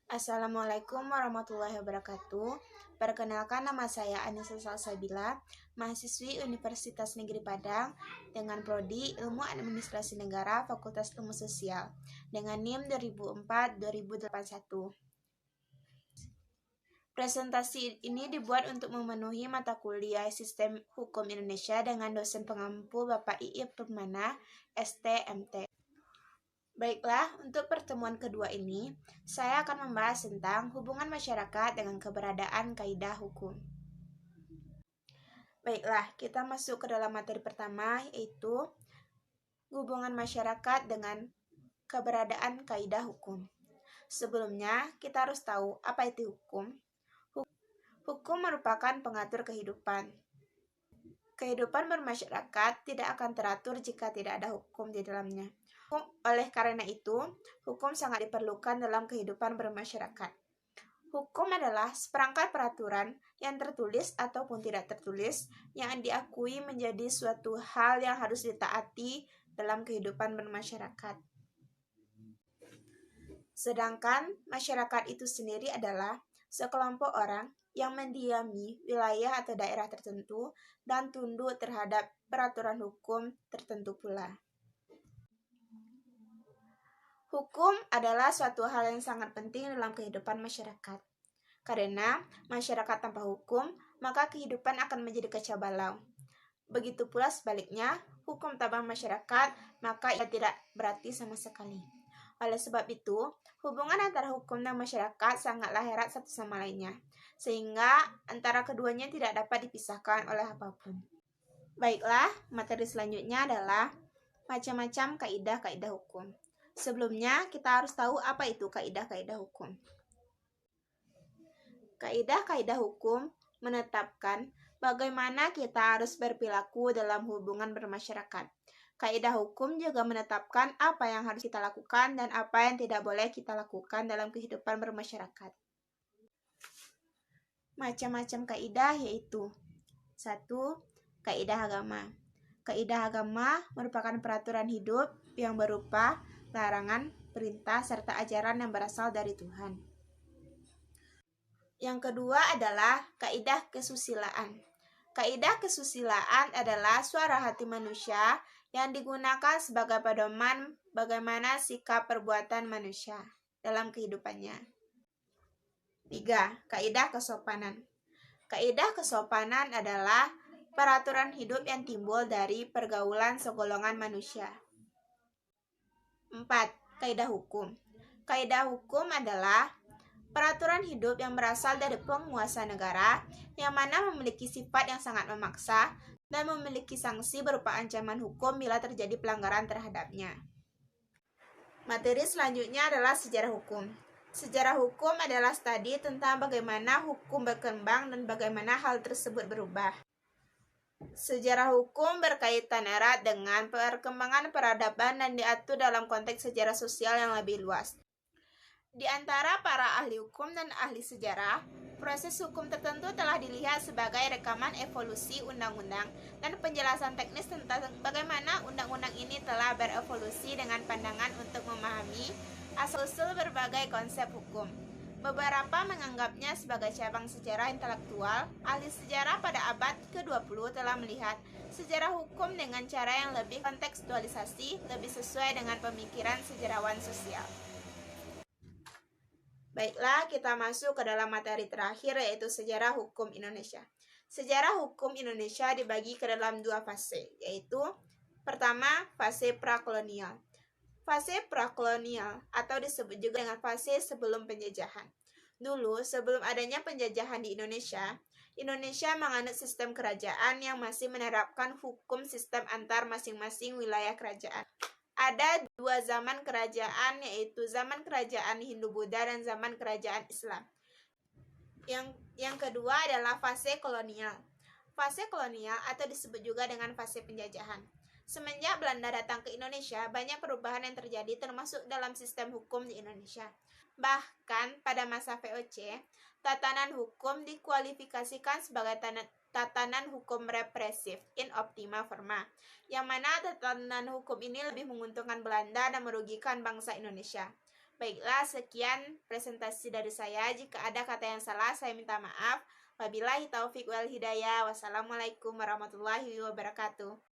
Assalamualaikum warahmatullahi wabarakatuh. Perkenalkan, nama saya Anissa Salsabila, mahasiswi Universitas Negeri Padang dengan prodi Ilmu Administrasi Negara Fakultas Ilmu Sosial dengan NIM 2004-2081. Presentasi ini dibuat untuk memenuhi mata kuliah Sistem Hukum Indonesia dengan dosen pengampu Bapak Iip Permana, STMT. Baiklah, untuk pertemuan kedua ini, saya akan membahas tentang hubungan masyarakat dengan keberadaan kaidah hukum. Baiklah, kita masuk ke dalam materi pertama, yaitu hubungan masyarakat dengan keberadaan kaidah hukum. Sebelumnya, kita harus tahu apa itu hukum. Hukum merupakan pengatur kehidupan. Kehidupan bermasyarakat tidak akan teratur jika tidak ada hukum di dalamnya. Oleh karena itu, hukum sangat diperlukan dalam kehidupan bermasyarakat. Hukum adalah seperangkat peraturan yang tertulis ataupun tidak tertulis yang diakui menjadi suatu hal yang harus ditaati dalam kehidupan bermasyarakat. Sedangkan masyarakat itu sendiri adalah sekelompok orang yang mendiami wilayah atau daerah tertentu dan tunduk terhadap peraturan hukum tertentu pula. Hukum adalah suatu hal yang sangat penting dalam kehidupan masyarakat. Karena masyarakat tanpa hukum, maka kehidupan akan menjadi kacau balau. Begitu pula sebaliknya, hukum tanpa masyarakat, maka ia tidak berarti sama sekali. Oleh sebab itu, hubungan antara hukum dan masyarakat sangatlah erat satu sama lainnya, sehingga antara keduanya tidak dapat dipisahkan oleh apapun. Baiklah, materi selanjutnya adalah macam-macam kaidah-kaidah hukum. Sebelumnya, kita harus tahu apa itu kaidah-kaidah hukum. Kaidah-kaidah hukum menetapkan bagaimana kita harus berperilaku dalam hubungan bermasyarakat. Kaidah hukum juga menetapkan apa yang harus kita lakukan dan apa yang tidak boleh kita lakukan dalam kehidupan bermasyarakat. Macam-macam kaidah yaitu 1. Kaidah agama. Kaidah agama merupakan peraturan hidup yang berupa larangan, perintah, serta ajaran yang berasal dari Tuhan. Yang kedua adalah kaidah kesusilaan. Kaidah kesusilaan adalah suara hati manusia yang digunakan sebagai pedoman bagaimana sikap perbuatan manusia dalam kehidupannya. 3. Kaidah kesopanan. Kaidah kesopanan adalah peraturan hidup yang timbul dari pergaulan segolongan manusia. 4. Kaidah hukum. Kaidah hukum adalah peraturan hidup yang berasal dari penguasa negara yang mana memiliki sifat yang sangat memaksa dan memiliki sanksi berupa ancaman hukum bila terjadi pelanggaran terhadapnya. Materi selanjutnya adalah sejarah hukum. Sejarah hukum adalah studi tentang bagaimana hukum berkembang dan bagaimana hal tersebut berubah. Sejarah hukum berkaitan erat dengan perkembangan peradaban dan diatur dalam konteks sejarah sosial yang lebih luas. Di antara para ahli hukum dan ahli sejarah, proses hukum tertentu telah dilihat sebagai rekaman evolusi undang-undang dan penjelasan teknis tentang bagaimana undang-undang ini telah berevolusi dengan pandangan untuk memahami asal-usul berbagai konsep hukum. Beberapa menganggapnya sebagai cabang sejarah intelektual. Ahli sejarah pada abad ke-20 telah melihat sejarah hukum dengan cara yang lebih kontekstualisasi, lebih sesuai dengan pemikiran sejarawan sosial. Baiklah, kita masuk ke dalam materi terakhir, yaitu sejarah hukum Indonesia. Sejarah hukum Indonesia dibagi ke dalam dua fase, yaitu pertama, fase prakolonial. Fase prakolonial atau disebut juga dengan fase sebelum penjajahan. Dulu, sebelum adanya penjajahan di Indonesia, Indonesia menganut sistem kerajaan yang masih menerapkan hukum sistem antar masing-masing wilayah kerajaan. Ada dua zaman kerajaan, yaitu zaman kerajaan Hindu-Buddha dan zaman kerajaan Islam. Yang kedua adalah fase kolonial. Fase kolonial atau disebut juga dengan fase penjajahan. Semenjak Belanda datang ke Indonesia, banyak perubahan yang terjadi termasuk dalam sistem hukum di Indonesia. Bahkan pada masa VOC, tatanan hukum dikualifikasikan sebagai tatanan hukum represif in optima forma, yang mana tatanan hukum ini lebih menguntungkan Belanda dan merugikan bangsa Indonesia. Baiklah, sekian presentasi dari saya. Jika ada kata yang salah, saya minta maaf. Wabillahi taufik wal hidayah. Wassalamualaikum warahmatullahi wabarakatuh.